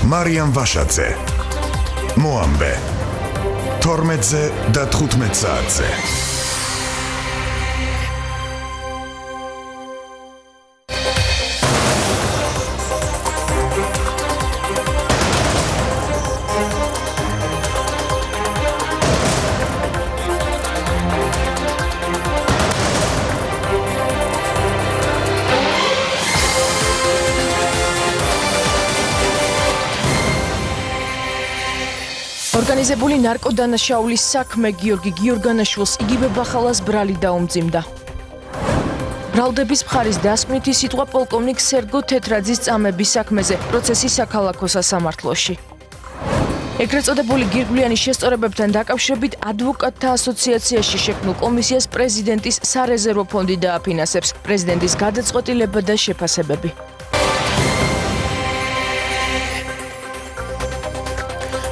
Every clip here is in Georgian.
მარიამ ვაშაძე, მოამბე, 12-ზე და 15 საათზე. ორგანიზებული ნარკოდანაშაულის საქმე გიორგი გიორგანაშვილს იგივე ბახალას ბრალი დაუმძიმდა. ბრალდების მხარის დასკვნითი სიტყვა პოლკოვნიკ სერგო თეთრაძის წამების საქმეზე პროცესი საქალაქო სასამართლოში. ეგრეთ წოდებული გირგვლიანი შესწორებებთან დაკავშირებით ადვოკატთა ასოციაციაში შექმნილ კომისიას პრეზიდენტის სარეზერვო ფონდი დააფინანსებს. პრეზიდენტის გადაწყვეტილება და შეფასებები.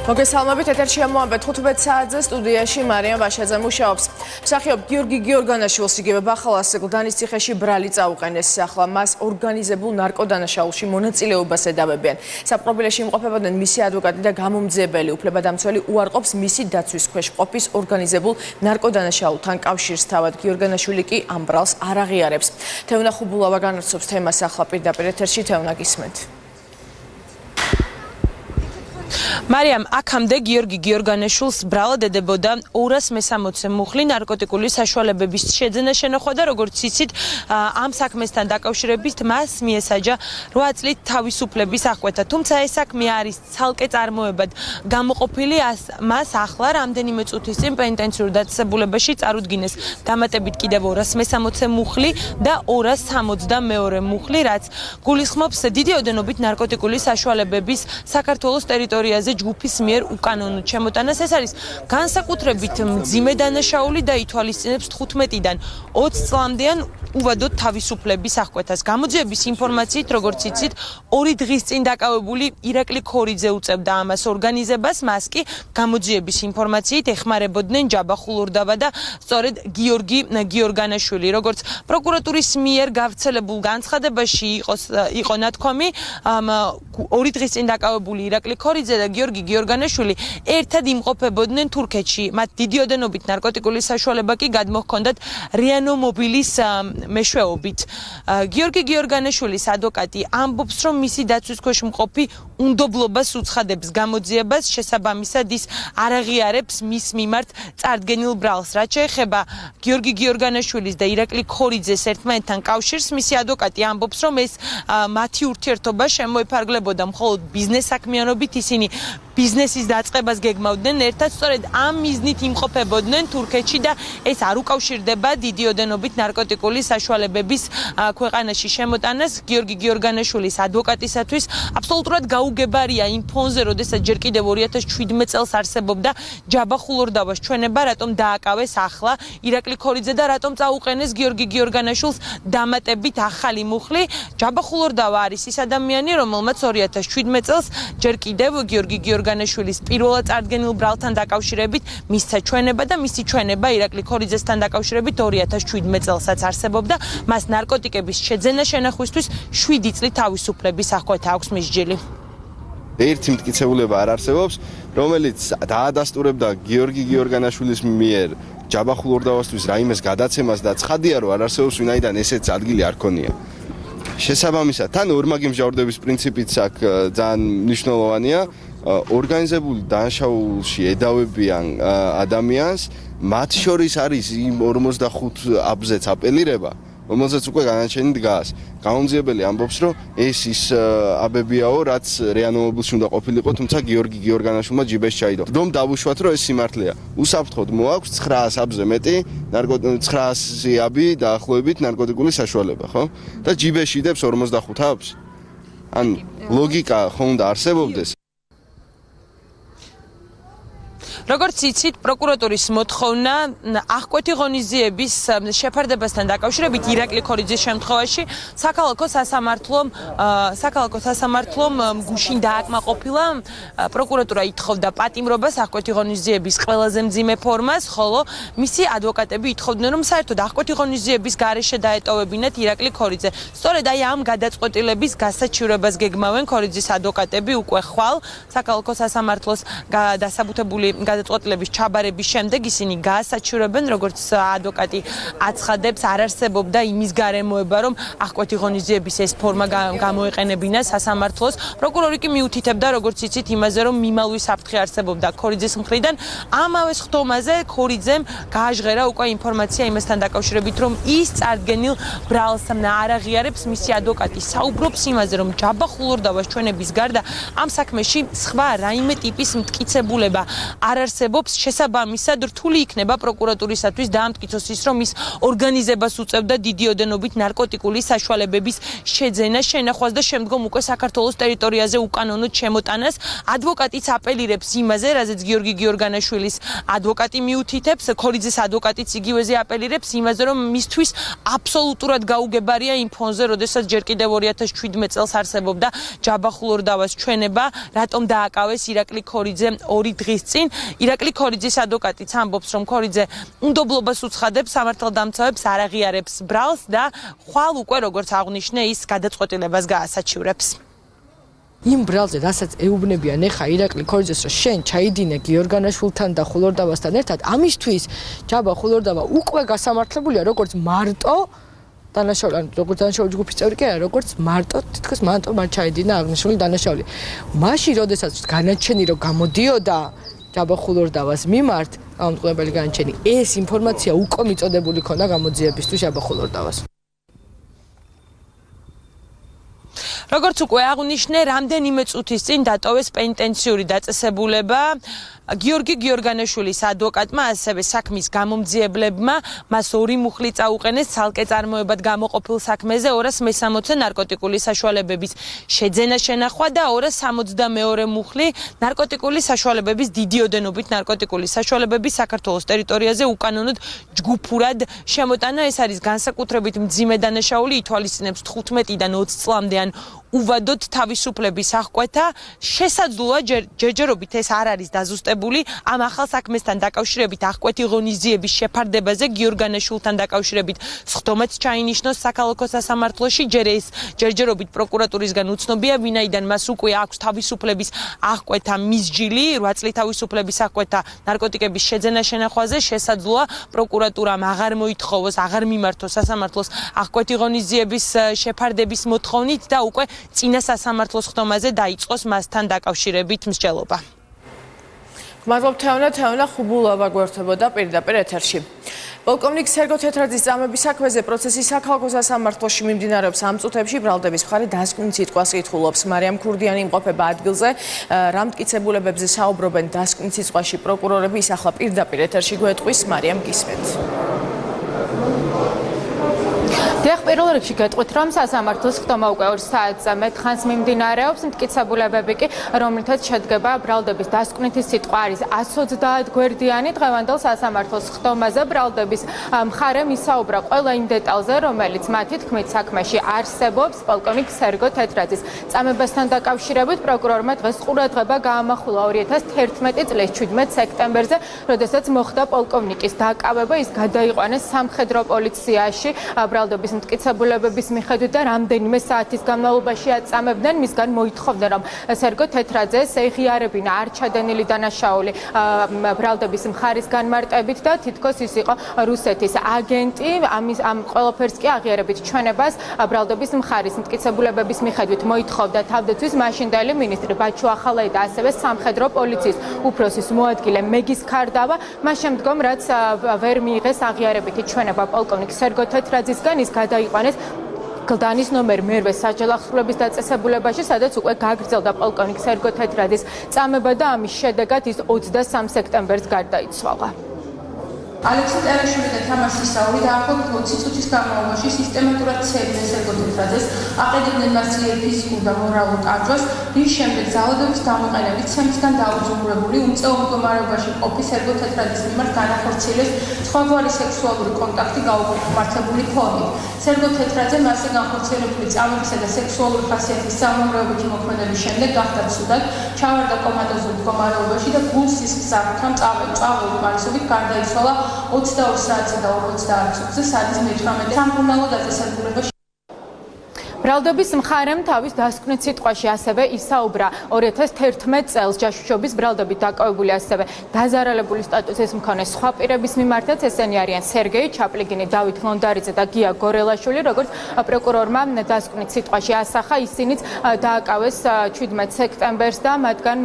მოგესალმებით, ეთერშია მოამბე 15 საათზე სტუდიაში მარიამ ვაშაძე მუშაობს. მსახიობ გიორგი გიორგანაშვილს იგივე ბახალას გლდანის ციხეში ბრალი წაუყენეს. ახლა მას ორგანიზებულ ნარკოდანაშაულში მონაწილეობას ედავებიან. საპყრობილეში იმყოფებოდნენ მისი ადვოკატი და გამომძიებელი. უფლებადამცველი უარყოფს მისი დაცვის ქვეშ მყოფის ორგანიზებულ ნარკოდანაშაულთან კავშირს. თავად გიორგანაშვილი კი ამ ბრალს არ აღიარებს. თევნა ხუბულავა განაცობს თემას ახლა პირდაპირ ეთერში. თევნა, გისმენთ. მარიამ, აქამდე გიორგი გიორგანაშვილს ბრალად ედებოდა 260 მუხლი ნარკოტიკული საშუალებების შეძენა შენახვა და როგორც იცით, ამ საქმესთან დაკავშირებით მას მიესაჯა 8 წლით თავისუფლების აღკვეთა. თუმცა ეს საქმე არის ცალკე წარმოებად გამოყოფილი, მას ახლა რამდენიმე წუთის წინ პენიტენციურ დაწესებულებაში წარუდგინეს დამატებით კიდევ 260 მუხლი და 262 მუხლი, რაც გულისხმობს დიდი ოდენობით ნარკოტიკული საშუალებების საქართველოს ტერიტორიაზე ჯგუფის მიერ უკანონოდ შემოტანას. ეს არის განსაკუთრებით მძიმე დანაშაული და ითვალისწინებს 15-დან 20 წლამდეან უვადოდ თავისუფლების აღკვეთას. გამოძიების ინფორმაციით, როგორც იცით, 2 დღის წინ დაკავებული ირაკლი ქორიძე უწევდა ამას ორგანიზებას, მას კი გამოძიების ინფორმაციით ეხმარებოდნენ ჯაბა ხულურდავა და სწორედ გიორგი გიორგანაშვილი. როგორც პროკურატურის მიერ გავრცელებულ განცხადებაში იყო ნათქვამი, 2 დღის წინ დაკავებული ირაკლი ქორიძე და გიორგი გიორგანაშვილი ერთად იმყოფებოდნენ თურქეთში. მათ დიდი ოდენობით ნარკოტიკული საშუალება კი გადმოჰქონდათ რიანო მობილის მეშვეობით. გიორგი გიორგანაშვილის ადვოკატი ამბობს, რომ მისი დაცვის ქვეშ მყოფი უნდობლობას უცხადებს გამოძიებას, შესაბამისად ის არ აღიარებს მის მიმართ წარდგენილ ბრალს. რაც შეეხება გიორგი გიორგანაშვილის და ირაკლი ქორიძეს ერთმანეთთან კავშირს, მისი ადვოკატი ამბობს, რომ ეს მათი ურთიერთობა შემოიფარგლებოდა მხოლოდ ბიზნეს საქმიანობით, ისინი ბიზნესის დაწყებას გეგმავდნენ ერთად, სწორედ ამ მიზნით იმყოფებოდნენ თურქეთში და ეს არ უკავშირდება დიდი ოდენობით ნარკოტიკული საშუალებების ქვეყანაში შემოტანას. გიორგი გიორგანაშვილის ადვოკატისათვის აბსოლუტურად გაუგებარია იმ ფონზე, როდესაც ჯერ კიდევ 2017 წელს არსებობდა ჯაბა ხულურდავას ჩვენება, რატომ დააკავეს ახლა ირაკლი ქორიძე და რატომ წაუყენეს გიორგი გიორგანაშვილს დამატებით ახალი მუხლი. ჯაბა ხულურდავა არის ის ადამიანი, რომელმაც 2017 წელს ჯერ კიდევ გიორგი გიორგანაშვილის პირველად წარდგენილ ბრალთან დაკავშირებით მისცა ჩვენება და მისი ჩვენება ირაკლი ქორიძესთან დაკავშირებით 2017 წელსაც არსებობდა. მას ნარკოტიკების შეძენა შენახვისთვის 7 წლით თავისუფლების აღკვეთა აქვს მისჯილი. ერთი მტკიცებულება არ არსებობს, რომელიც დაადასტურებდა გიორგი გიორგანაშვილის მიერ ჯაბა ხულურდავასთვის რაიმეს გადაცემას და ცხადია, რომ არ არსებობს ვინაიდან ესეც ადგილი არ ქონია. შესაბამისად, თან ორმაგი მსჯავრდების პრინციპიც აქ ძალიან მნიშვნელოვანია. ორგანიზებული დანაშაულში ედავებიან ადამიანს, მათ შორის არის იმ 45 აბზეც აპელირება, რომელზეც უკვე განაჩენი დგას. გამომძიებელი ამბობს, რომ ეს ის აბებიაო, რაც რიანო მობილში უნდა ყოფილიყო, თუმცა გიორგი გიორგანაშვილმა ჯიბეში ჩაიდო. რომ დავუშვათ, რომ ეს სიმართლეა. უსაფრთხოდ მოაქვს 900 აბზე მეტი 900 აბი დაახლოებით ნარკოტიკული საშუალება, ხო? და ჯიბეში იდებს 45 აბს. ან ლოგიკა ხომ უნდა არსებობდეს? როგორც იცით, პროკურატურის მოთხოვნა აღკვეთი ღონისძიების შეფარდებასთან დაკავშირებით ირაკლი ქორიძის შემთხვევაში საქალაქო სასამართლომ გუშინ დააკმაყოფილა. პროკურატურა ითხოვდა პატიმრობას აღკვეთი ღონისძიების ყველაზე მძიმე ფორმას, ხოლო მისი ადვოკატები ითხოვდნენ, რომ საერთოდ აღკვეთი ღონისძიების გარეშე დაეტოვებინათ ირაკლი ქორიძე. სწორედ აი ამ გადაწყვეტილების გასაჩივრებას გეგმავენ ქორიძის ადვოკატები უკვე ხვალ საქალაქო სასამართლოს დასაბუთებული გადაწყვეტილების ჩაბარების შემდეგ ისინი გაასაჩივრებენ, როგორც ადვოკატი აცხადებს, არ არსებობდა იმის გარემოება, რომ აღკვეთი ღონისძიების ეს ფორმა გამოეყენებინა სასამართლოს. პროკურორი კი მიუთითებდა, როგორც იცით, იმაზე, რომ მიმალვის საფრთხე არსებობდა ქორიძის მხრიდან. ამავე ხტომაზე ქორიძემ გააჟღერა უკვე ინფორმაცია იმასთან დაკავშირებით, რომ ის წარდგენილ ბრალს არ აღიარებს. მისი ადვოკატი საუბრობს იმაზე, რომ ჯაბა ხულორდავას ჩვენების გარდა ამ საქმეში სხვა რაიმე ტიპის მტკიცებულება არ არსებობს. შესაბამისად, რთული იქნება პროკურატურისათვის დაამტკიცოს ის, რომ ის ორგანიზებას უწევდა დიდი ოდენობით ნარკოტიკული საშუალებების შეძენას, შენახვას და შემდგომ უკვე საქართველოს ტერიტორიაზე უკანონოდ შემოტანას. ადვოკატიც აპელირებს იმაზე, რაზეც გიორგი გიორგანაშვილის ადვოკატი მიუთითებს, ქორიძის ადვოკატიც იგივეზე აპელირებს იმაზე, რომ მისთვის აბსოლუტურად გაუგებარია იმ ფონზე, როდესაც ჯერ კიდევ 2017 წელს არსებობდა ჯაბა ხულორდავას ჩვენება, რატომ დააკავეს ირაკლი ქორიძე 2 დღის წინ. ირაკლი ქორიძის ადვოკატიც ამბობს, რომ ქორიძე უნდობლობას უცხადებს, სამართალდამცავებს არ აღიარებს ბრალს და ხვალ უკვე როგორც აღნიშნე, ის გადაწყვეტილებას გაასაჩივრებს. იმ ბრალზე, რასაც ეუბნებიან ეხა ირაკლი ქორიძეს, რომ შენ ჩაიდინე გიორგანაშვილთან და ხულორდავასთან ერთად, ამისთვის ჯაბა ხულორდავა უკვე გასამართლებულია როგორც მარტო დანაშაული, როგორც დანაშაული ჯგუფის წევრი კი არა, როგორც მარტო თითქოს მარტო მარ ჩაიდინა აღნიშნული დანაშაული. მაშინ, როდესაც განაჩენი რომ გამოდიოდა ჯაბა ხულორდავას მიმართ, გამომწყობებელი განაჩენი, ეს ინფორმაცია უკვე მიწოდებული ქონდა გამოძიებისთვის ჯაბა ხულორდავას. როგორც უკვე აღნიშნე, რამდენიმე წუთის წინ დატოვეს პენიტენციური დაწესებულება გიორგი გიორგანაშვილის ადვოკატმა, ასევე საქმის გამომძიებლებმა მას 2 მუხლი წაუყენეს ცალკე წარმოებად გამოყოფილ საქმეზე 260 ნარკოტიკული საშუალებების შეძენა შენახვა და 262 მუხლი ნარკოტიკული საშუალებების დიდი ოდენობით ნარკოტიკული საშუალებების საქართველოს ტერიტორიაზე უკანონოდ ჯგუფურად შემოტანა. ეს არის განსაკუთრებით მძიმე დანაშაული, ითვალისწინებს 15-დან 20 წლამდე ან უვადოდ თავისუფლების აღკვეთა. შესაძლოა ჯერჯერობით ეს არ არის დაზუსტებული. ამ ახალ საქმესთან დაკავშირებით აღკვეთი ღონისძიების შეფარდებაზე გიორგანაშვილთან დაკავშირებით სხდომაც ჩაინიშნოს საქალაქო სასამართლოში. ჯერჯერობით პროკურატურისგან უცნობია, ვინაიდან მას უკვე აქვს თავისუფლების აღკვეთა მისჯილი, 8 წლის თავისუფლების აღკვეთა ნარკოტიკების შეძენა შენახვაზე. შესაძლოა პროკურატურამ აღარ მოითხოვოს, აღარ მიმართოს სასამართლოს აღკვეთი ღონისძიების შეფარდების მოთხოვნით და უკვე წინა სასამართლოს ხდომაზე დაიწყოს მასთან დაკავშირებით მსჯელობა. მადლობთ თეონა ხუბულავა გვერდებოდა პირდაპირ ეთერში. პოლკოვნიკ სერგო თეთრაძის წამების საქმეზე პროცესი საქალაქო სასამართლოში მიმდინარეობს. ამ წუთებში ბრალდების მხარე დასკვნით სიტყვას ითხოვობს. მარიამ ქურდიანი იმყოფება ადგილზე, რა მტკიცებულებებზე საუბრობენ დასკვნით სიტყვაში პროკურორები, ის ახლა პირდაპირ ეთერში გვეტყვის. მარიამ, გისმენთ. დიახ, პირველ რიგში გეტყვით, რომ სასამართლოს ხდომა უკვე 2 საათზე მეტ ხანს მიმდინარეობს. მტკიცებულებები კი, რომლითაც შედგება ბრალდების დასკვნითი სიტყვა არის 130 გვერდიანი. დღევანდელ სასამართლოს ხდომაზე ბრალდების მხარემ ისაუბრა ყველა იმ დეტალზე, რომელიც მათი თქმით საქმეში არსებობს. პოლკოვნიკ სერგო თეთრაძის წამებასთან დაკავშირებით პროკურორმა დღეს ყურადღება გაამახვილა 2011 წლის 17 სექტემბერზე, როდესაც მოხდა პოლკოვნიკის დაკავება. ის გადაიყვანეს სამხედრო პოლიციაში ბრალდების მტკიცებულებების მიხედვით და რამდენიმე საათის განმავლობაში აწამებდნენ. მისგან მოითხოვდნენ, რომ სერგო თეთრაძეს ეღიარებინა არ ჩადენილი დანაშაული ბრალდების მხარის განმარტებით და თითქოს ის იყო რუსეთის აგენტი. ამ ყველაფერს კი აღიარებით ჩვენებას ბრალდების მხარის მტკიცებულებების მიხედვით მოითხოვდა თავდაცვის მაშინდელი მინისტრი ბაჩუ ახალაი და ასევე სამხედრო პოლიციის უფროსის მოადგილე მეგის ქარდავა. მას შემდგომ, რაც ვერ მიიღეს აღიარებითი ჩვენება პოლკოვნიკ სერგო თეთრაძისგან, ის გადაიყვანეს გლდანის ნომერ მერვე სასჯელ აღსრულების დაწესებულებაში, სადაც უკვე გაგრძელდა პოლკოვნიკ სერგო თეთრაძის წამება და ამის შედეგად ის 23 სექტემბერს გარდაიცვალა. ალექსი წერაშვილი და თამარ სისაური დაახლოებით 20 წუთის განმავლობაში სისტემატურად ცებდნენ სერგო თეთრაძეს, აყენებდნენ მას ძლიერ ფიზიკურ და მორალურ ტანჯვას, რის შემდეგ ძალადობის გამოყენებით ცემისგან დაუძურებული უმწეო მდგომარეობაში ყოფი სერგო თეთრაძის მიმართ განახორციელეს სხვაგვარი სექსუალური კონტაქტი გაუკმართებული ფორმით. სერგო თეთრაძე მასზე განხორციელებული წამებისა და სექსუალური ხასიათის სამომრეობითი მოქმედების შემდეგ გახდა ცუდად, ჩავარდა კომატოზურ მდგომარეობაში და გულს სისხლის აღქამ წაველ უკმარისობით გარდაიცვალა 22 საათზე და 50 წუთზე სადის მე-18 სამკურნალო დაწესებულებაში. ბრალდების მხარემ თავის დასკვნით სიტყვაში ასევე ისაუბრა 2011 წელს ჯაშუშობის ბრალდებით დაკავებული ასევე დაზარალებული სტატუსის მქონე სხვა პირების მიმართაც, ესენი არიან სერგეი ჩაპლიგინი, დავით ლონდარიძე და გია გორელაშვილი, როგორც პროკურორმა დასკვნით სიტყვაში ასახა, ისინიც დააკავეს 17 სექტემბერს და მათგან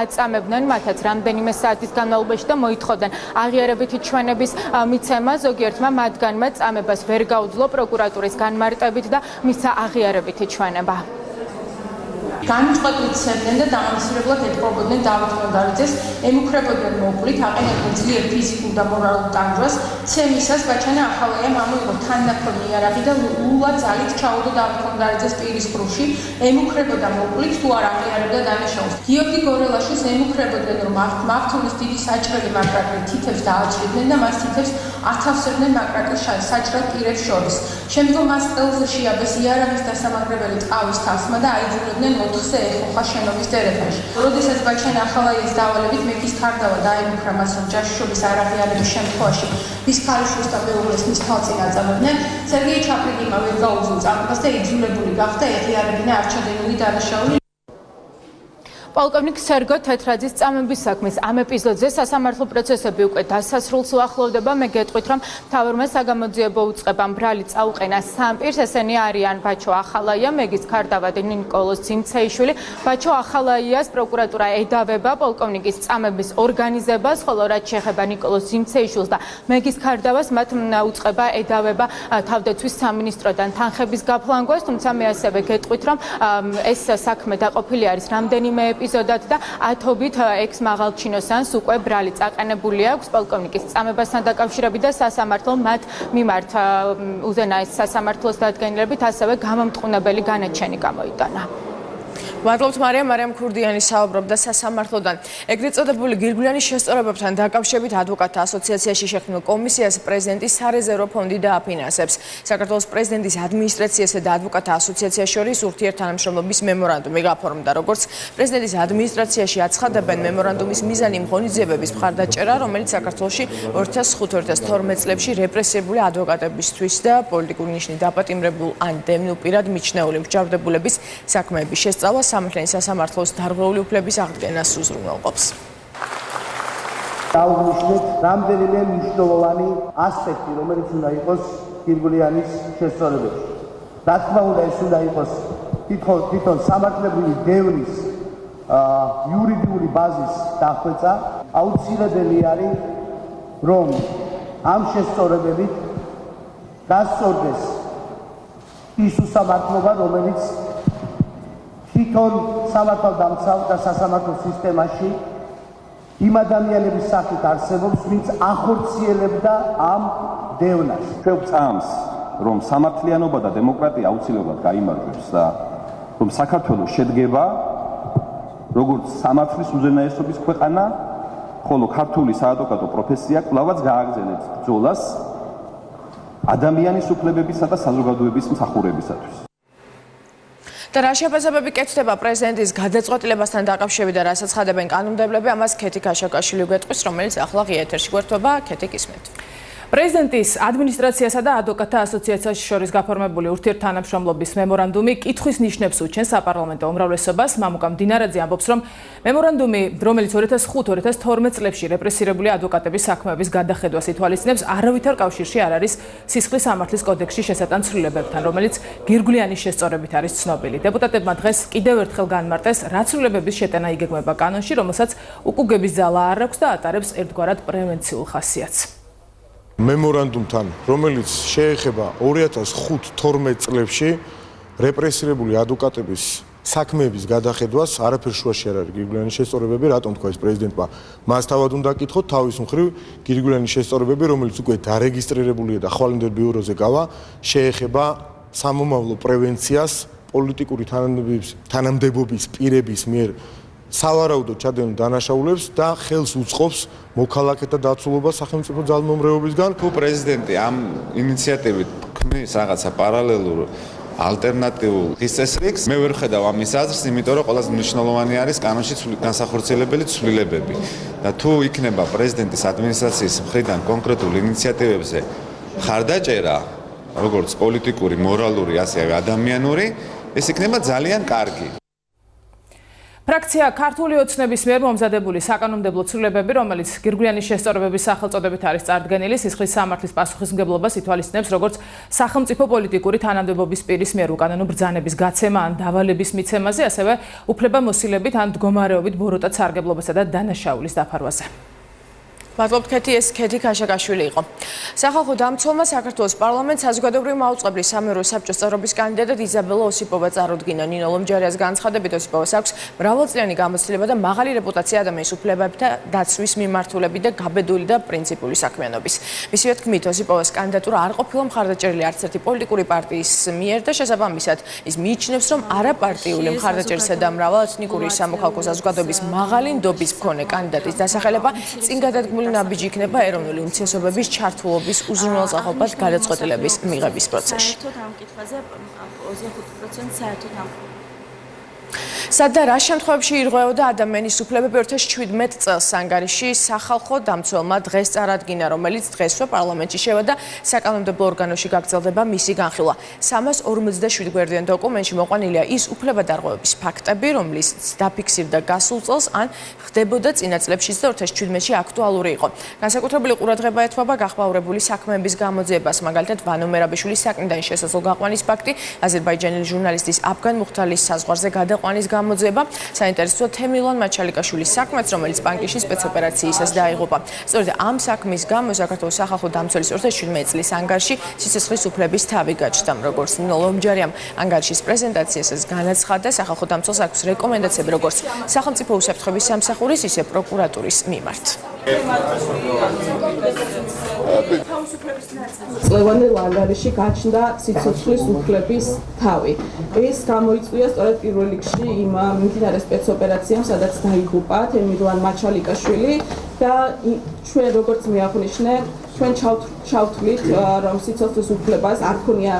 აწამებდნენ მათაც რამდენიმე საათის განმავლობაში და მოითხოვდნენ აღიარებითი ჩვენების მიცემა, ზოგიერთმა მათგანმა წამებას ვერ გაუძლო პროკურატურის განმარტებით და მისცა აღიარებითი ჩვენება. განუწყვეტლით ცემდნენ და დამამცირებლად ეთყობოდნენ დავით ლონდარიძეს, ემუქრებოდნენ მოკლით, აყენებდნენ ძლიერ ფიზიკურ და მორალურ ტანჯვას, ცემისას ბაჩანა ახალაიამ ამოიღო თანნახმოვანი იარაღი და ლულა ძალით ჩაუდო დავით ლონდარიძეს პირის ღრუში, ემუქრებოდა მოკლით, თუ არ აღიარებდა დანაშაულს. გიორგი გორელაშვილს ემუქრებოდნენ, რომ მავთულის დიდი საჭრელი მაკრატლი თითებს დააჭრიდნენ და მას თითებს ათავსებდნენ მაკრატლის საჭრელ პირებს შორის. შემდგომ მას ყელზე შეაბეს იარაღის დასამაგრებელი ტყავის თასმა და აიძულებდნენ ოთხზე ეხოხა შენობის დერეფანში. როდესაც ბაჩანა ახალაიას დავალებით მეფის ქარდავა დაემუქრა მას, რომ ჯაშუშობის არაღიარების შემთხვევაში მის ქალიშვილს და მეუღლეს მის თვალწინ აწამებდნენ, სერგეი ჩაპლიგინმა ვერ გაუძლო წამებას და იძულებული გახდა ეღიარებინა არჩადენილი დანაშაული. პოლკოვნიკ სერგო თეთრაძის წამების საქმის ამ ეპიზოდზე სასამართლო პროცესები უკვე დასასრულს უახლოვდება. მე გეტყვით, რომ მთავრმა საგამოძიებო უწყებამ ბრალი წაუყენა სამ პირს, ესენი არიან ბაჩო ახალაია, მეგის ქარდავა და ნიკოლოზ ძიმცეიშვილი. ბაჩო ახალაიას პროკურატურა ედავება პოლკოვნიკის წამების ორგანიზებას, ხოლო რაც შეეხება ნიკოლოზ ძიმცეიშვილს და მეგის ქარდავას, მათ უწყება ედავება თავდაცვის სამინისტროდან თანხების გაფლანგვას, თუმცა მე ასევე გეტყვით, რომ ეს საქმე დაყოფილი არის რამდენიმე ეპიზოდად და ათობით ექს-მაღალჩინოსანს უკვე ბრალი წაყენებული აქვს პოლკოვნიკის წამებასთან დაკავშირებით და სასამართლომ მათ მიმართ უზენაეს სასამართლოს დადგენილებით ასევე გამომტყუნებელი განაჩენი გამოიტანა. მადლობთ მარიამ ქურდიანი საუბრობდა სასამართლოდან. ეგრეთ წოდებული გირგვლიანის შესწორებებთან დაკავშირებით ადვოკატთა ასოციაციაში შექმნილ კომისიას პრეზიდენტის სარეზერვო ფონდი დააფინანსებს. საქართველოს პრეზიდენტის ადმინისტრაციასა და ადვოკატთა ასოციაციას შორის ურთიერთთანამშრომლობის მემორანდუმი გაფორმდა. როგორც პრეზიდენტის ადმინისტრაციაში აცხადებენ, მემორანდუმის მიზანი ღონისძიებების მხარდაჭერა, რომელიც საქართველოში 2005-2012 წლებში რეპრესირებული ადვოკატებისთვის და პოლიტიკური ნიშნით დაპატიმრებულ ან დევნილ პირად მიჩნეული მსჯავრდებულების საქმეების შესწავლა სამართლის სასამართლოს დარღვეული უფლების აღდგენას უზრუნველყოფს. დავუშვით რამდენიმე მნიშვნელოვანი ასპექტი, რომელიც უნდა იყოს გირგვლიანის შესწორებებში. რა თქმა უნდა, ეს უნდა იყოს თვითონ სამართლებრივი დევნის იურიდიული ბაზის დახვეწა. აუცილებელი არის, რომ ამ შესწორებებით დასწორდეს ის უსამართლობა, რომელიც თვითონ სამართალდამცავ და სასამართლო სისტემაში იმ ადამიანების სახით არსებობს, ვინც ახორციელებდა ამ დევნას. ჩვენ წამს, რომ სამართლიანობა და დემოკრატია აუცილებლად გაიმარჯვებს და რომ საქართველოს შედგება როგორც სამართლის უზენაესობის ქვეყანა, ხოლო ქართული საადვოკატო პროფესია კვლავაც გააგრძელებს ბრძოლას ადამიანის უფლებებისა და საზოგადოების მსახურებისათვის. და რა შეფასებები კეთდება პრეზიდენტის გადაწყვეტილებასთან დაკავშირებით და რასაც ხადებენ კანონმდებლები, ამას ქეთი ქაშაკაშვილი გვეტყვის, რომელიც ახლა ღია ეთერში გვერდება. ქეთი, გისმენთ. პრეზიდენტის ადმინისტრაციასა და ადვოკატთა ასოციაციას შორის გაფორმებული ურთიერთთანამშრომლობის მემორანდუმი კითხვის ნიშნებს უჩენს საპარლამენტო უმრავლესობას. მამუკა მდინარაძე ამბობს, რომ მემორანდუმი, რომელიც 2005-2012 წლებში რეპრესირებული ადვოკატების საქმეების გადახედვას ითვალისწინებს, არავითარ კავშირში არ არის სისხლის სამართლის კოდექსში შესატან ცვლილებებთან, რომელიც გირგვლიანის შესწორებით არის ცნობილი. დეპუტატებმა დღეს კიდევ ერთხელ განმარტეს, რა ცვლილებების შეტანა იგეგმება კანონში, რომელსაც უკუგების ძალა არ აქვს და ატარებს ერთგვარად პრევენციულ ხასიათს. მემორანდუმთან, რომელიც შეეხება 2005-12 წლებში რეპრესირებული ადვოკატების საქმეების გადახედვას არაფერ შუაში არ არის გირგვლიანის შესწორებები, რატომ თქვა ეს პრეზიდენტმა მას თავად უნდა კითხოთ თავის მხრივ გირგვლიანის შესწორებები, რომელიც უკვე დარეგისტრირებულია და ხვალინდელ ბიუროზე გავა, შეეხება სამომავლო პრევენციას პოლიტიკური თანამდებობის პირების მიერ სავარაუდოდ ჩადენილ დანაშაულებს და ხელს უწყობს მოქალაქეთა დაცულობას სახელმწიფო ძალმომრეობისგან. თუ პრეზიდენტი ამ ინიციატივით ქმნის რაღაცა პარალელურ ალტერნატიულ წესრიგს, მე ვერ ხედავ ამის აზრს, იმიტომ რომ ყველაზე მნიშვნელოვანი არის კანონში განსახორციელებელი ცვლილებები. და თუ იქნება პრეზიდენტის ადმინისტრაციის მხრიდან კონკრეტულ ინიციატივებზე ხარდაჭერა, როგორც პოლიტიკური, მორალური, ასევე ადამიანური, ეს იქნება ძალიან კარგი. ფრაქცია ქართული ოცნების მიერ მომზადებული საკანონმდებლო ცვლილებები, რომელიც გირგვლიანის შესწორებების სახელწოდებით არის წარდგენილი, სისხლის სამართლის პასუხისმგებლობას ითვალისწინებს როგორც სახელმწიფო პოლიტიკური თანამდებობის პირის მიერ უკანონო ბრძანების გაცემა ან დავალების მიცემაზე, ასევე უფლებამოსილებით ან მდგომარეობით ბოროტად სარგებლობასა და დანაშაულის დაფარვაზე. მადლობთ ქეთი, ეს ქეთი ქაშაკაშვილი იყო. სახალხო დამცველმა საქართველოს პარლამენტს საზოგადოებრივი მაუწყებლის სამეურვეო საბჭოს წევრობის კანდიდატად იზაბელა ოსიპოვა წარუდგინა. ნინო ლომჯარიას განცხადებით ოსიპოვას აქვს მრავალწლიანი გამოცდილება და მაღალი რეპუტაცია ადამიანის უფლებებთა დაცვის მიმართულებით და გაბედული და პრინციპული საქმიანობის. მისივე თქმით, ოსიპოვას კანდიდატურა არ ყოფილა მხარდაჭერილი არც ერთი პოლიტიკური პარტიის მიერ და შესაბამისად ის მიიჩნევს, რომ არაპარტიული მხარდაჭერისა და მრავალეთნიკური სამოქალაქო საზოგადოების მაღალი ნდობის მქონე კანდიდატის დასახელება წინ გადადგმული ნაბიჯი იქნება ეროვნული უმცირესობების ჩართულობის უზრუნველსაყოფად გადაწყვეტილების მიღების პროცესში. სადა რა შემთხვევებში ირღვეოდა ადამიანის უფლებები 2017 წელს ანგარიში სახალხო დამცველმა დღეს წარადგინა, რომელიც დღესვე პარლამენტში შევა და საკანონმდებლო ორგანოში გაგრძელდება მისი განხილვა. 347 გვერდიან დოკუმენტში მოყვანილია ის უფლებადარღვევების ფაქტები, რომლის დაფიქსირდა გასულ წელს ან ხდებოდა წინა წლებშიც და 2017-ში აქტუალური იყო. განსაკუთრებული ყურადღება ეთმობა გახმაურებული საქმეების გამოძიებას, მაგალითად ვანო მერაბიშვილის საკნიდან შესაძლო გაყვანის ფაქტი, აზერბაიჯანელი ჟურნალისტის აფგან მუხთალის საზღვარზე გადაყვანის გამოძიება, საინტერესო თემილონ მაჩალიკაშვილის საქმეც, რომელიც პანკიში სპეცოპერაციისას დაიღუპა. სწორედ ამ საქმის გამო საქართველოს სახალხო დამცველის 2017 წლის ანგარიში სიცოცხლის უფლების თავი გაჩნდა. როგორც ნინო ლომჯარიამ ანგარიშის პრეზენტაციასაც განაცხადა, სახალხო დამცველს აქვს რეკომენდაციები როგორც სახელმწიფო უსაფრთხოების სამსახურის, ისე პროკურატურის მიმართ. წლევანდელ ანგარიში გაჩნდა სიცოცხლის უფლების თავი. ეს გამოიწვია სწორედ პირველ რიგში იმ მიმდინარე სპეცოპერაციამ, სადაც დაიღუპა თემილონ მაჩალიკაშვილი და ჩვენ როგორც მიაღვნიშნე, ჩვენ ჩავთვლით, რომ სიცოცხლის უფლებას არ ქონია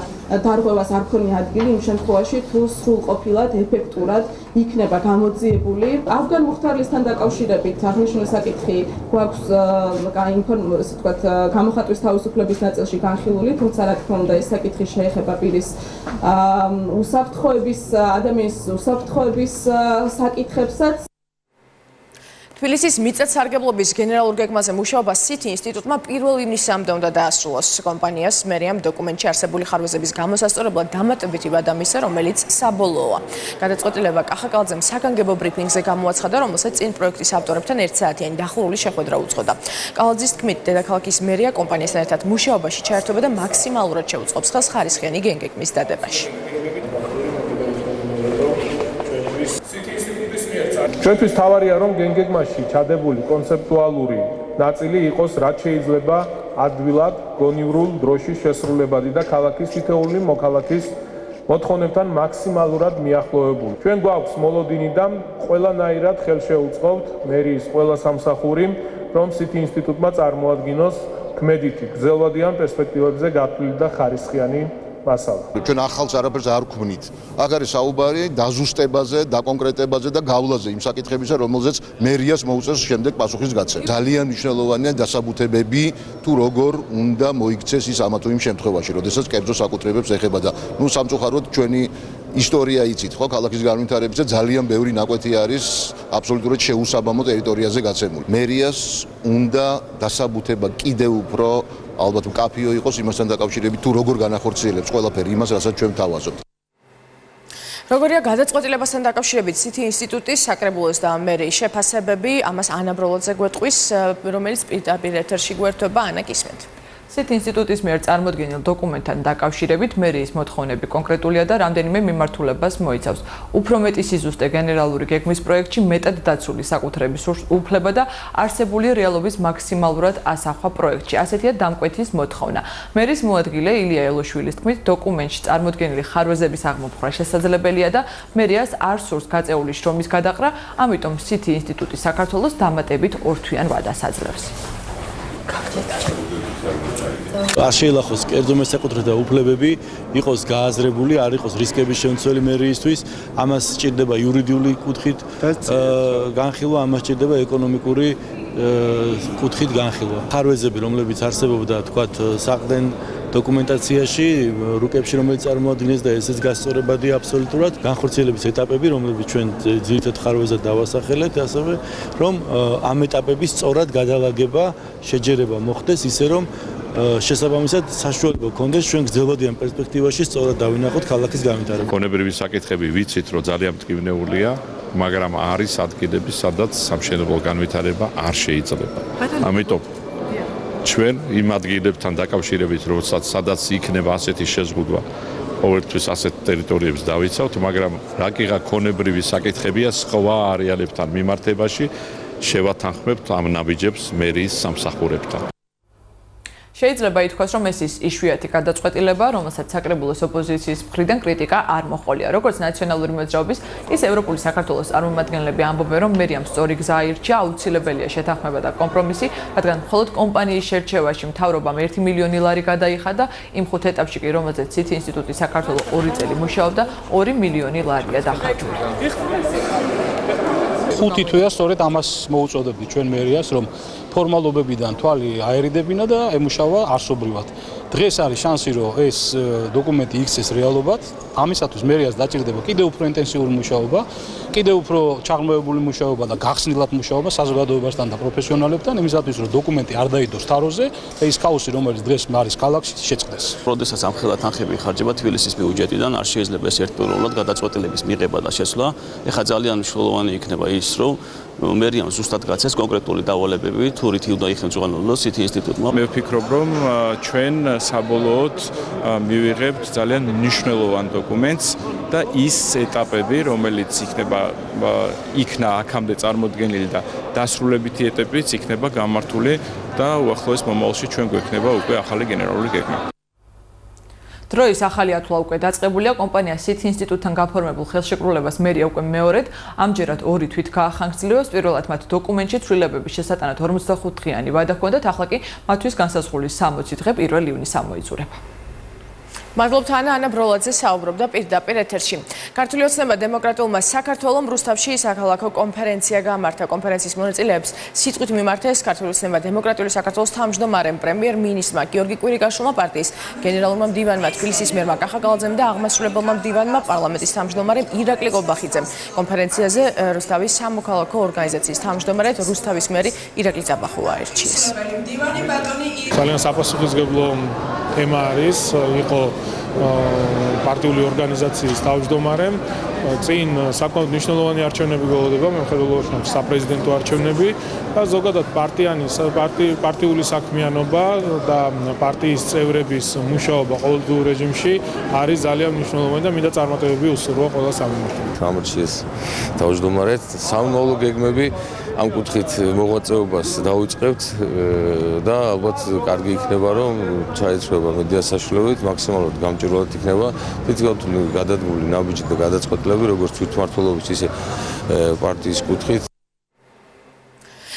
დარღვევას არ ქონია ადგილი იმ შემთხვევაში, თუ სრულყოფილად, ეფექტურად იქნება გამოძიებული. აფგან მუხთარლისთან დაკავშირებით აღნიშნული საკითხი გვაქვს გამოხატვის თავისუფლების ნაწილში განხილული, თუმცა რა თქმა უნდა ეს საკითხი შეეხება პირის უსაფრთხოების, ადამიანის უსაფრთხოების საკითხებსაც. თბილისის მიწათსარგებლობის გენერალურ გეგმაზე მუშაობა სითი ინსტიტუტმა 1 ივნისამდე უნდა დაასრულოს. კომპანიას მერიამ დოკუმენტში არსებული ხარვეზების გამოსასწორებლად დამატებითი ვადა მისცა, რომელიც საბოლოოა. გადაწყვეტილება კახაკალძემ საგანგებო ბრიფინგზე გამოაცხადა, რომელსაც წინ პროექტის ავტორებთან 1 საათიანი დახურული შეხვედრა უწყოდა. კალძის თქმით, დედაქალაქის მერია კომპანიასთან ერთად მუშაობაში ჩაერთვება და მაქსიმალურად შეუწყობს ხელს ხარისხიანი გენგეგმის დადებაში. ჩვენთვის თავარია, რომ გენგეგმაში ჩადებული კონცეპტუალური ნაწილი იყოს რაც შეიძლება ადვილად გონივრულ დროშის შესრულებადი და ქალაქის თითოეული მოქალაქის მოთხოვნებთან მაქსიმალურად მიახლოებული. ჩვენ გვაქვს მოლოდინი და ყველანაირად ხელშეუწყობთ მერიის ყველა სამსახური, რომ სითი ინსტიტუტმა წარმოადგინოს ქმედითი, გრძელვადიან პერსპექტივებზე გათვლილი და ხარისხიანი მასალა. ჩვენ ახალს არაფერს არ გვქვნით. აქ არის საუბარი დაზუსტებაზე, დაკონკრეტებაზე და გავლაზე იმ საკითხებისა, რომელზეც მერიას მოუწევს შემდეგ პასუხის გაცემა. ძალიან მნიშვნელოვანია დასაბუთებები, თუ როგორ უნდა მოიქცეს ის ამა თუ იმ შემთხვევაში, როდესაც კერძო საკუთრებებს ეხება და სამწუხაროდ ჩვენი ისტორია იცით, ხო, ქალაქის განვითარებისა ძალიან ბევრი ნაკვეთი არის აბსოლუტურად შეუსაბამო ტერიტორიაზე გაცემული. მერიას უნდა დასაბუთება კიდევ უფრო ალბათ მკაფიო იყოს იმასთან დაკავშირებით, თუ როგორ განახორციელებს ყველაფერი იმას, რასაც ჩვენ თავაზობთ. როგორია გადაწყვეტილებასთან დაკავშირებით სითი ინსტიტუტის საკრებულოს და მერიის შეფასებები, ამას ანა ბროლოძე გვეტყვის, რომელიც პირდაპირ ეთერში გვერდება. ანა, გისმენთ. სით ინსტიტუტის მიერ წარმოდგენილ დოკუმენტთან დაკავშირებით მერიის მოთხოვნები კონკრეტულია და რამდენიმე მიმართულებას მოიცავს. Უფრო მეტი სიზუსტე გენერალური გეგმის პროექტში მეტად დაცული საკუთრების უფლება და არსებული რეალობის მაქსიმალურად ასახვა პროექტში. ასეთია დამკვეთის მოთხოვნა. მერის მოადგილე ილია ელოშვილის თქმით, დოკუმენტში წარმოდგენილი ხარვეზების აღმოფხვრა შესაძლებელია და მერიას არ სურს გაწეული შრომის გადაყრა, ამიტომ სითი ინსტიტუტი საქართველოს დამატებით ორთვიან ვადას აძლევს. არ შეიძლება კერძო მესაკუთრეთა უფლებები იყოს გააზრებული, არ იყოს რისკების შემცველი მერიისთვის, ამას სჭირდება იურიდიული კუთხით განხილვა, ამას სჭირდება ეკონომიკური კუთხით განხილვა. ხარვეზები, რომლებიც არსებობდა, თქვათ, საყრდენ დოკუმენტაციაში, რუკებში, რომელიც წარმოადგენს და ესეც გასწორებადია აბსოლუტურად, განხორციელების ეტაპები, რომლებიც ჩვენ ძირითად ხარვეზად დავასახელეთ, ასევე რომ ამ ეტაპების სწორად გადალაგება, შეჯერება მოხდეს ისე რომ შესაბამისად საშუალება გქონდეს ჩვენ გრძელვადიან პერსპექტივაში სწორად დავინახოთ ქალაქის განვითარება. კონებრივი საკითხები ვიცით, რომ ძალიან მტკივნეულია, მაგრამ არის ადგილები, სადაც სამშენებლო განვითარება არ შეიძლება. ამიტომ ჩვენ იმ ადგილებთან დაკავშირებით, როდესაც სადაც იქნება ასეთი შეზღუდვა, ყოველთვის ასეთ ტერიტორიებს დავიცავთ, მაგრამ რაკიღა კონებრივი საკითხებია სხვა არეალებთან მიმართებაში შევათანხმებთ ამ ნაბიჯებს მერიის სამსახურებთან. შეიძლება ითქვას, რომ ეს ის იშვიათი გადაწყვეტილება, რომელსაც საკრებულოს ოპოზიციის მხრიდან კრიტიკა არ მოჰყოლია. როგორც ნაციონალური მოძრაობის, ის ევროპული საქართველოს წარმომადგენლები ამბობენ, რომ მერიამ სწორი გზა აირჩია, აუცილებელია შეთანხმება და კომპრომისი, რადგან მხოლოდ კომპანიის შერჩევაში მთავრობამ 1 მილიონი ლარი გადაიხადა, იმ 5 ეტაპში კი, რომელზეც სითი ინსტიტუტი საქართველოს 2 წელი მუშაობდა, 2 მილიონი ლარია დახარჯული. 5 თვეა სწორედ ამას მოუწოდებდი ჩვენ მერიას, რომ ფორმალობებიდან თვალი აერიდებინა და ემუშავა არსობრივად. დღეს არის შანსი, რომ ეს დოკუმენტი იქცეს რეალობად. ამისათვის მერიას დაჭირდება კიდევ უფრო ინტენსიური მუშაობა, კიდევ უფრო ჩაღრმავებული მუშაობა და გახსნილად მუშაობა საზოგადოებასთან და პროფესიონალებთან, იმისათვის რომ დოკუმენტი არ დაიდოს თაროზე და ის ქაოსი, რომელიც დღეს არის ქალაქში, შეწყდეს. როდესაც ამ ხელა თანხები ხარჯება თბილისის ბიუჯეტიდან, არ შეიძლება ეს ერთდროულად გადაწყვეტილების მიღება და შესვლა. ეხლა ძალიან მნიშვნელოვანი იქნება ის, რომ მერიამ ზუსტად გაცეს კონკრეტული დავალებები, თუ რითი უნდა იხელმძღვანელოს სითი ინსტიტუტმა. მე ვფიქრობ, რომ ჩვენ საბოლოოდ მივიღებთ ძალიან მნიშვნელოვან დოკუმენტს და ის ეტაპები, რომელიც იქნა აქამდე წარმოდგენილი და დასრულებითი ეტაპიც იქნება გამართული და უახლოეს მომავალში ჩვენ გვექნება უკვე ახალი გენერალური გეგმა. დროის ახალი ათვლა უკვე დაწყებულია, კომპანია სითი ინსტიტუტთან გაფორმებულ ხელშეკრულებას მერია უკვე მეორედ, ამჯერად 2 თვით გაახანგრძლივებს, პირველად მათ დოკუმენტში ცვლილებების შესატანად 45 დღიანი ვადა ჰქონდათ, ახლა კი მათთვის განსაზღვრის 60 დღე 1 ივნისს ამოიწურება. მადლობთ ანა ბროლაძე საუბრობდა პირდაპირ ეთერში. ქართული ოცნება დემოკრატიულმა საქართველოს რუსთავში საქალაქო კონფერენცია გამართა. კონფერენციის მონაწილეებს სიტყვით მიმართეს ქართული ოცნება დემოკრატიული საქართველოს თავმჯდომარემ პრემიერ-მინისტრმა გიორგი კვირიკაშვილმა, პარტიის გენერალურმა მდივანმა თბილისის მერმა კახა გალაძემ და აღმასრულებელმა მდივანმა პარლამენტის თავმჯდომარემ ირაკლი ყობახიძემ. კონფერენციაზე რუსთავის სამოქალაქო ორგანიზაციის თავმჯდომარედ რუსთავის მერი ირაკლი წაბახოვა აირჩიეს. ძალიან საპასუხისმგებლო თემა არის, იყო პარტიული ორგანიზაციის თავმჯდომარემ, წინ საკმაოდ მნიშვნელოვანი არჩევნები გველოდება, მე მხედველობ საპრეზიდენტო არჩევნები და ზოგადად პარტიული საქმიანობა და პარტიის წევრების მუშაობა ყოველდღიურ რეჟიმში არის ძალიან მნიშვნელოვანი და მინდა წარმატებები უსურვა ყველა სამმართველოს. გამორჩიეს თავმჯდომარედ, სამომავლო გეგმები ამ კუთხით მოღვაწეობას დავიწყებთ და ალბათ კარგი იქნება, რომ ჩაეცვლება მედია საშუალებით, მაქსიმალურად გამჭირვალედ იქნება თითქოს გადადგმული ნაბიჯი და გადაწყვეტილები, როგორც თვითმმართველობის, ისე პარტიის კუთხით.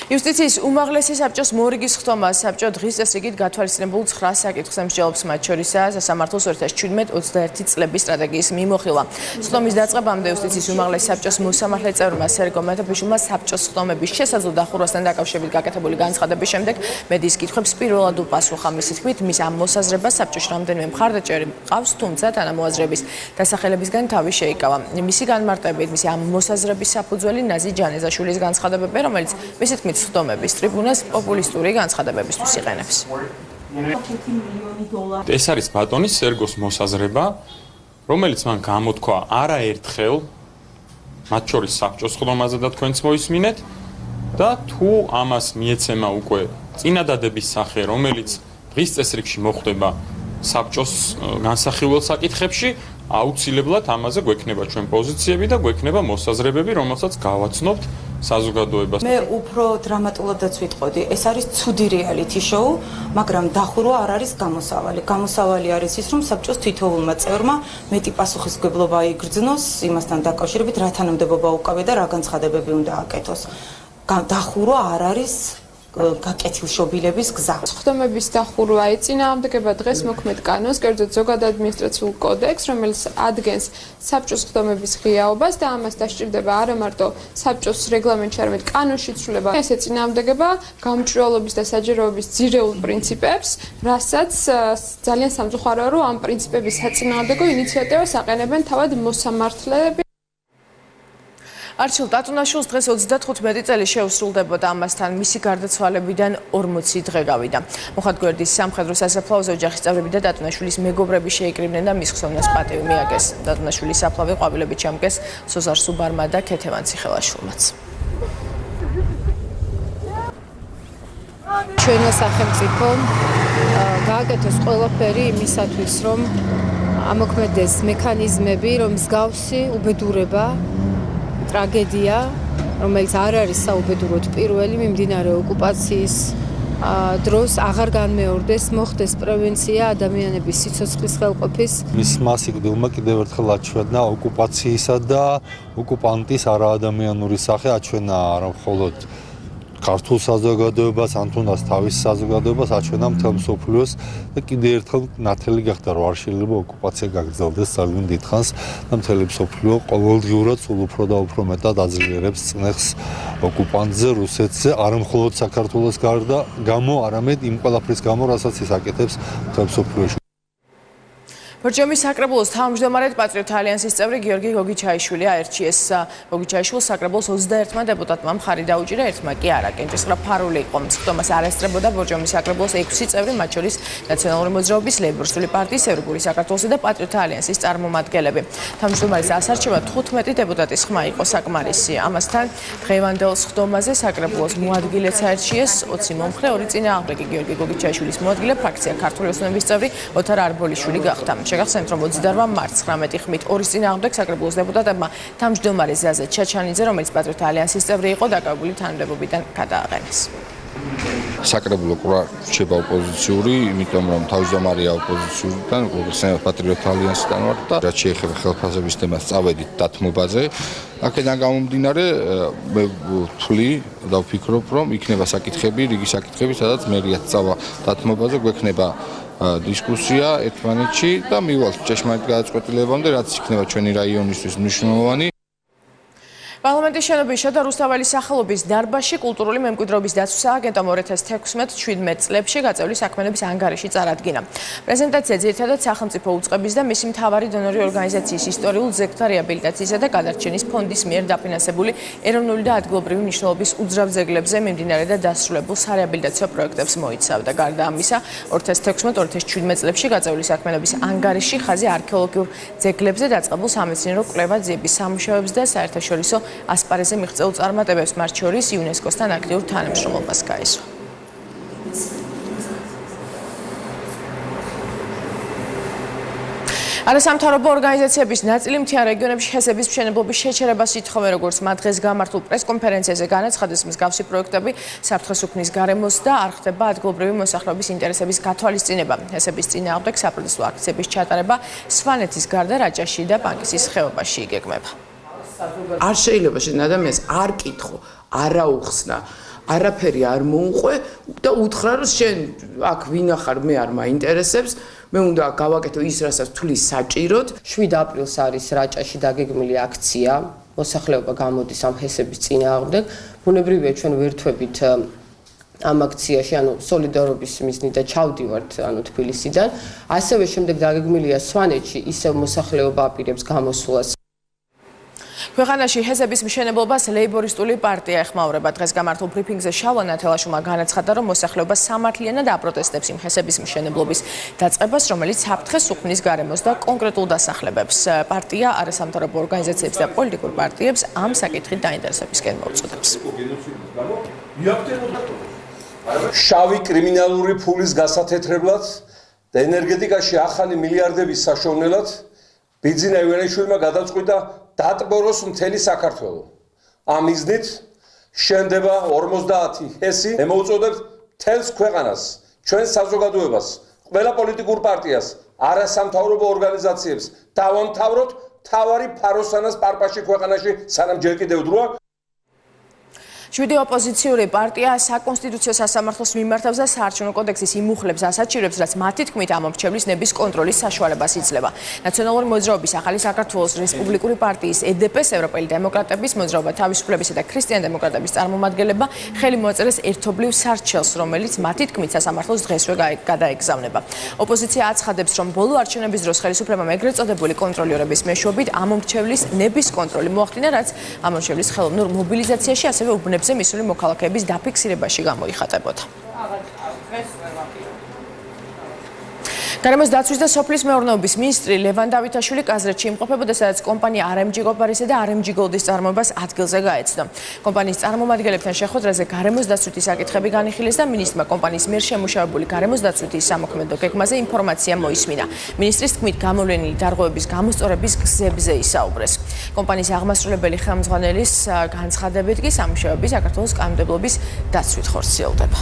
იუსტიციის უმაღლესი საბჭოს მორიგის ხტომა საბჭო დღის წესრიგით გათვალისწინებულ 9 საკითხს ემსჯელობს, მათ შორისაა სასამართლოს 2017-21 წლების სტრატეგიის მიმოხილვა. ხტომის დაწყებამდე იუსტიციის უმაღლესი საბჭოს მოსამართლე წევრმა სერგო მეფიშვილმა საბჭოს ხტომების შესაძლო დახურვასთან დაკავშირებით გაკეთებული განცხადების შემდეგ მედიის კითხვებს პირველად უპასუხა. მისი თქმით, მის ამ მოსაზრებას საბჭოში რამდენიმე მხარდაჭერი მყავს, თუმცა თანამოაზრების დასახელებისგან თავი შეიკავა. მისი განმარტებით, მისი ამ მოსაზრების საფუძველი ნაზი ჯანეზაშვილის განცხადებები, რომელიც მისი თქმით ხტომების ტრიბუნას პოპულისტური განცხადებებისთვის იყენებს. ეს არის ბატონის სერგოს მოსაზრება, რომელიც მან გამოთქვა არაერთხელ, მათ შორის საბჭოს ხტომაზე და თქვენც მოისმინეთ და თუ ამას მიეცემა უკვე წინადადების სახე, რომელიც დღის წესრიგში მოხდება საბჭოს განსახილველ საკითხებში, აუცილებლად ამაზე გვექნება ჩვენ პოზიციები და გვექნება მოსაზრებები, რომელსაც გავაცნობთ საზოგადოებას. მე უფრო დრამატულადაც ვიტყოდი, ეს არის ცუდი რეალიტი შოუ, მაგრამ დახურვა არ არის გამოსავალი. გამოსავალი არის ის, რომ საბჭოს თითოეულმა წევრმა მეტი პასუხისმგებლობა იგრძნოს იმასთან დაკავშირებით, რა თანამდებობა უკავია და რა განცხადებები უნდა აკეთოს. დახურვა არ არის გაკეთილშობილების გზა. ხდომების დახურვა ეწინააღმდეგება დღეს მოქმედ კანონს, კერძოდ ზოგად ადმინისტრაციულ კოდექსს, რომელიც ადგენს საბჭოს ხდომების ღიაობას და ამას დასჭირდება არა მარტო საბჭოს რეგლამენტში, არამედ კანონში ცვლილება. ეს ეწინააღმდეგება გამჭვირვალობის და საჯაროების ძირეულ პრინციპებს, რასაც ძალიან სამწუხაროა, რომ ამ პრინციპების საწინააღმდეგო ინიციატივას აყენებენ თავად მოსამართლეები. არჩილ ტატუნაშვილს დღეს 35 წელი შეუსრულდებოდა, ამასთან მისი გარდაცვალებიდან 40 დღე გავიდა. მოხად გვერდის სამხედრო სასაფლაოზე ოჯახის წევრები და ტატუნაშვილის მეგობრები შეიკრიბნენ და მის ხსოვნას პატივი მიაგეს. ტატუნაშვილის საფლავი ყვავილებით ჩამგეს სოზარ სუბარმა და ქეთევან ციხელაშვილმაც. ჩვენმა სახელმწიფომ გააკეთოს ყველაფერი იმისათვის, რომ ამოქმედეს მექანიზმები, რომ მსგავსი უბედურება ტრაგედია, რომელიც არ არის საუბედუროდ პირველი მიმდინარე ოკუპაციის დროს აღარ განმეორდეს, მოხდეს პრევენცია ადამიანების სიცოცხლის ხელყოფის. მისმა სიკვდილმა კიდევ ერთხელ აჩვენა ოკუპაციისა და ოკუპანტის არაადამიანური სახე, აჩვენა არა მხოლოდ ქართულ საზოგადოებას, ან თუნდაც თავის საზოგადოებას, აჩვენა მთელ მსოფლიოს და კიდევ ერთხელ ნათელი გახდა, რომ არ შეიძლება ოკუპაცია გაგრძელდეს ძალიან დიდხანს და მთელი მსოფლიო ყოველდღიურად სულ უფრო და უფრო მეტად აძლიერებს წნეხს ოკუპანტზე, რუსეთზე, არა მხოლოდ საქართველოს გამო, არამედ იმ ყველაფრის გამო, რასაც ის აკეთებს მთელ მსოფლიოში. ბორჯომის საკრებულოს თავმჯდომარედ პატრიოტთა ალიანსის წევრი გიორგი გოგიჩაიშვილი აერჩიეს. გოგიჩაიშვილს საკრებულოს 21-მა დეპუტატმა მხარი დაუჭირა, ერთმა კი არა. კენჭისყრა ფარული იყო. მსხდომას არ ესწრებოდა ბორჯომის საკრებულოს 6 წევრი, მათ შორის ნაციონალური მოძრაობის, ლეიბორისტული პარტიის, ევროპული საქართველოსა და პატრიოტთა ალიანსის წარმომადგენლები. თავმჯდომარის ასარჩევა 15 დეპუტატის ხმა იყო საკმარისი. ამასთან დღევანდელ სხდომაზე საკრებულოს მოადგილეც აერჩიეს 20 მომხრე, 2 წინააღმდეგი. გიორგი გოგიჩაიშვილის მოადგილე ფრაქცია ქართული ოსნების წევრი ოთარ არბოლიშვილი გახდა. შეგახსენებთ, რომ 28 მარტს 19 ხმით 2 წინააღმდეგ საკრებულოს დეპუტატებმა თავმჯდომარე ზაზა ჩაჩანიძე, რომელიც პატრიოტთა ალიანსის წევრი იყო, დაკავებული თანამდებობიდან გადააყენეს. საკრებულო კვლავ რჩება ოპოზიციური, იმიტომ რომ თავმჯდომარეა ოპოზიციურიდან, როგორც პატრიოტთა ალიანსიდან ვარ და რაც შეეხება ხელფასების თემას წავედით დათმობაზე. აქედან გამომდინარე, მე ვთვლი და ვფიქრობ, რომ იქნება საკითხები, რიგი საკითხები, სადაც მერიაც წავა დათმობაზე, გვექნება დისკუსია ერთმანეთში და მივალთ ჭეშმარიტ გადაწყვეტილებამდე, რაც იქნება ჩვენი რაიონისთვის მნიშვნელოვანი. პარლამენტის შენობისა და რუსთაველის სახელობის დარბაზში კულტურული მემკვიდრეობის დაცვის სააგენტომ 2016-17 წლებში გაწეული საქმიანობის ანგარიში წარადგინა. პრეზენტაცია ძირითადად სახელმწიფო უწყების და მისი მთავარი დონორი ორგანიზაციის ისტორიულ ძეგლთა რეაბილიტაციისა და გადარჩენის ფონდის მიერ დაფინანსებული ეროვნული და ადგილობრივი მნიშვნელობის უძრავ ძეგლებზე მიმდინარე და დასრულებულ სარეაბილიტაციო პროექტებს მოიცავდა. გარდა ამისა, 2016-2017 წლებში გაწეული საქმიანობის ანგარიში ხაზი არქეოლოგიურ ძეგლებზე დაწყებულ სამეცნიერო კვლევა-ძიების სამუშაოებს და საერთაშორისო ასპარეზზე მიღწეულ წარმატებებს, მათ შორის იუნესკოს-თან აქტიურ თანამშრომლობას გაესვა. არასამთავრობო ორგანიზაციების ნაწილი მთიან რეგიონებში ჰესების მშენებლობის შეჩერებას ითხოვენ, როგორც მათ დღეს გამართულ პრესკონფერენციაზე განაცხადეს, მსგავსი პროექტები საფრთხეს უქმნის გარემოს და არ ხდება ადგილობრივი მოსახლეობის ინტერესების გათვალისწინება. ჰესების წინააღმდეგ საპროტესტო აქციების ჩატარება სვანეთის გარდა რაჭაში და პანკისის ხეობაში იგეგმება. არ შეიძლება შენ ადამიანს არ კითხო, არა უხსნა, არაფერი არ მოუყვე და უთხრა რომ შენ აქ ვინახარ, მე არ მაინტერესებს, მე უნდა გავაკეთო ის, რასაც თulis საჭიროდ. 7 აპრილს არის რაჭაში დაგეგმილი აქცია, მოსახლეობა გამოდის ამ ჰესების წინააღმდეგ. ბუნებრივია ჩვენ ვერთვებით ამ აქციაში, ანუ სოლიდარობის მიზნით და ჩავდივართ ანუ თბილისიდან. ასევე შემდეგ დაგეგმილია სვანეთში ისევ მოსახლეობა აპირებს გამოსვლას. ქვეყანაში ჰესების მშენებლობას ლეიბორისტული პარტია ეხმაურება. დღეს გამართულ ბრიფინგზე შალვა ნათელაშვილმა განაცხადა, რომ მოსახლეობა სამართლიანად აპროტესტებს იმ ჰესების მშენებლობის დაწყებას, რომელიც საფრთხეს უქმნის გარემოს და კონკრეტულ დასახლებებს. პარტია არასამთავრობო ორგანიზაციებს და პოლიტიკურ პარტიებს ამ საკითხით დაინტერესებისკენ მოუწოდებს. შავი კრიმინალური ფულის გასათეთრებლად და ენერგეტიკაში ახალი მილიარდების საშოვნელად ბიძინა ივანიშვილმა გადაწყვიტა დატბოროს მთელი საქართველო. ამ მიზნით შენდება 50 ჰესი ემოუწოდებთ მთელს ქვეყანას, ჩვენ საზოგადოებას, ყველა პოლიტიკურ პარტიას, არასამთავრობო ორგანიზაციებს დავამთავროთ თავარი ფაროსანას პარპაში ქვეყანაში, სანამ ჯერ კიდევ დროა. 7 ოპოზიციური პარტია საკონსტიტუციო სასამართლოს მიმართავს და საარჩევნო კოდექსის იმ მუხლებს ასაჩირებს, რაც მათი თქმით ამომრჩევლის ნების კონტროლის საშუალებას იძლევა. ნაციონალური მოძრაობის ახალი საქართველოს რესპუბლიკური პარტიის EDP-ს, ევროპელი დემოკრატების მოძრაობა თავისუფლებისა და ქრისტიან-დემოკრატების წარმომადგენლებმა ხელი მოაწერეს ერთობლივ სარჩელს, რომელიც მათი თქმით სასამართლოს დღესვე გადაეგზავნება. ოპოზიცია აცხადებს, რომ ბოლო არჩევნების დროს ხელისუფლებამ ეგრეთ წოდებული კონტროლიორების მეშვეობით ამომრჩევლის ნების კონტროლი მოახდინა, რაც ამომრჩევლის ხელოვნურ მობილიზაციაში ასევე უბნებს მისული მოქალაქეების დაფიქსირებაში გამოიხატებოდა. გარემოს დაცვის და სოფლის მეურნეობის მინისტრი ლევან დავითაშვილი კაზრეთში იმყოფებოდა, სადაც კომპანია RMG Gopar-ისა და RMG Gold-ის წარმოებას ადგილზე გაეცნო. კომპანიის წარმომადგენლებთან შეხვედრაზე გარემოს დაცვითი საკითხები განიხილეს და მინისტრმა კომპანიის მიერ შემუშავებული გარემოს დაცვითი სამოქმედო გეგმაზე ინფორმაცია მოისმინა. მინისტრის თქმით, გამოვლენილი დარღვევების გამოსწორების გზებზე ისაუბრეს. კომპანიის აღმასრულებელი ხელმძღვანელის განცხადებით კი სამუშაოები საქართველოს კანონმდებლობის დაცვით ხორციელდება.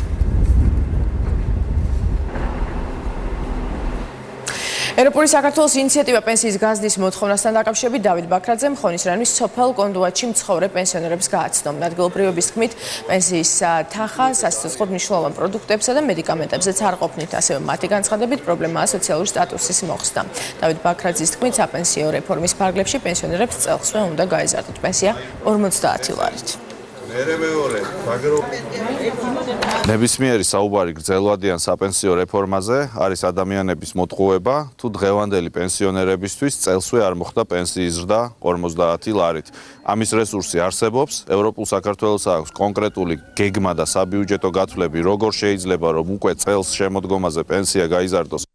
ეროვნული საქართველოს ინიციატივა პენსიის გაზრდის მოთხოვნასთან დაკავშირებით დავით ბაქრაძე ხონის რაიონის სოფელ კონდუაჩში მცხოვრებ პენსიონერებს გააცნო. ადგილობრივების თქმით, პენსიის თანხა სასიცოცხლოდ მნიშვნელოვან პროდუქტებსა და მედიკამენტებზეც არ ყოფნით, ასევე მათი განცხადებით პრობლემაა სოციალური სტატუსის მოხსნა. დავით ბაქრაძის თქმით, საპენსიო რეფორმის ფარგლებში პენსიონერებს წელსვე უნდა გაეზარდოთ პენსია 50 ლარით. ნებისმიერი საუბარი გრძელვადიან საპენსიო რეფორმაზე არის ადამიანების მოტყუება, თუ დღევანდელი პენსიონერებისთვის წელსვე არ მოხდა პენსიის ზრდა 50 ლარით. ამის რესურსი არსებობს, ევროპულ საქართველოს აქვს კონკრეტული გეგმა და საბიუჯეტო გათვლები, როგორ შეიძლება რომ უკვე წელს შემოდგომაზე პენსია გაიზარდოს.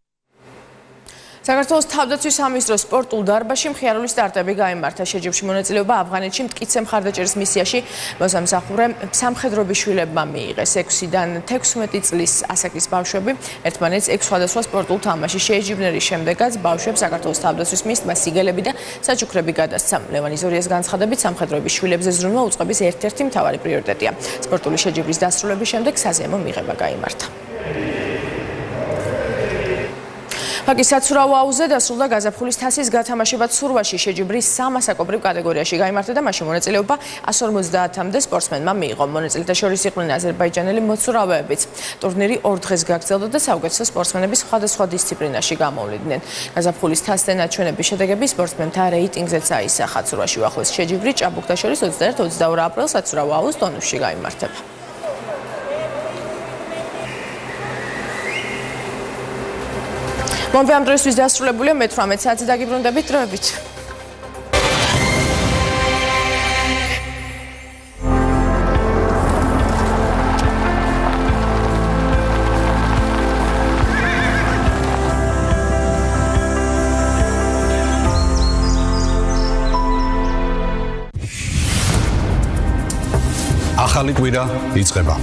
საქართველოს თავდაცვის სამინისტროს სპორტულ დარბაზში მხიარული სტარტები გაიმართა. შეჯიბრში მონაწილეობა ავღანეთში მტკიცე მხარდაჭერის მისიაში მოსამსახურე სამხედროების შვილებმა მიიღეს. 6-დან 16 წლის ასაკის ბავშვები ერთმანეთს 6 სხვადასხვა სპორტულ თამაშში შეეჯიბრნენ. შემდეგაც ბავშვებს საქართველოს თავდაცვის მინისტრმა სიგელები და საჩუქრები გადასცა. ლევან იზორიას განცხადებით, სამხედროების შვილებზე ზრუნვა უწყების ერთ-ერთი მთავარი პრიორიტეტია. სპორტული შეჯიბრის დასრულების შემდეგ საზეიმო მიღება გაიმართა. ფაკის საცურაო აუზზე დასრულდა გაზაფხულის თასის გათამაშება ცურვაში. შეჯიბრის 3 ასაკობრივ კატეგორიაში გაიმართა და მაშინ მონაწილეობა 150-მდე სპორტსმენმა მიიღო. მონაწილეთა შორის იყვნენ აზერბაიჯანელი მოცურავეებიც. ტურნირი 2 დღეს გაგრძელდა და საუკეთესო სპორტსმენები სხვადასხვა დისციპლინაში გამოვლიდნენ. გაზაფხულის თასზე ნაჩვენების შედეგები სპორტსმენთა რეიტინგზეც აისახა. ცურვაში უახლოესი შეჯიბრი ჭაბუკთა შორის 21-22 აპრილს საცურაო აუზ დონუში გაიმართება. მომბე ამ დროისთვის დასრულებულია, მე 18 საათზე დაგიბრუნდებით, დროებით. ახალი კვირა იწყება.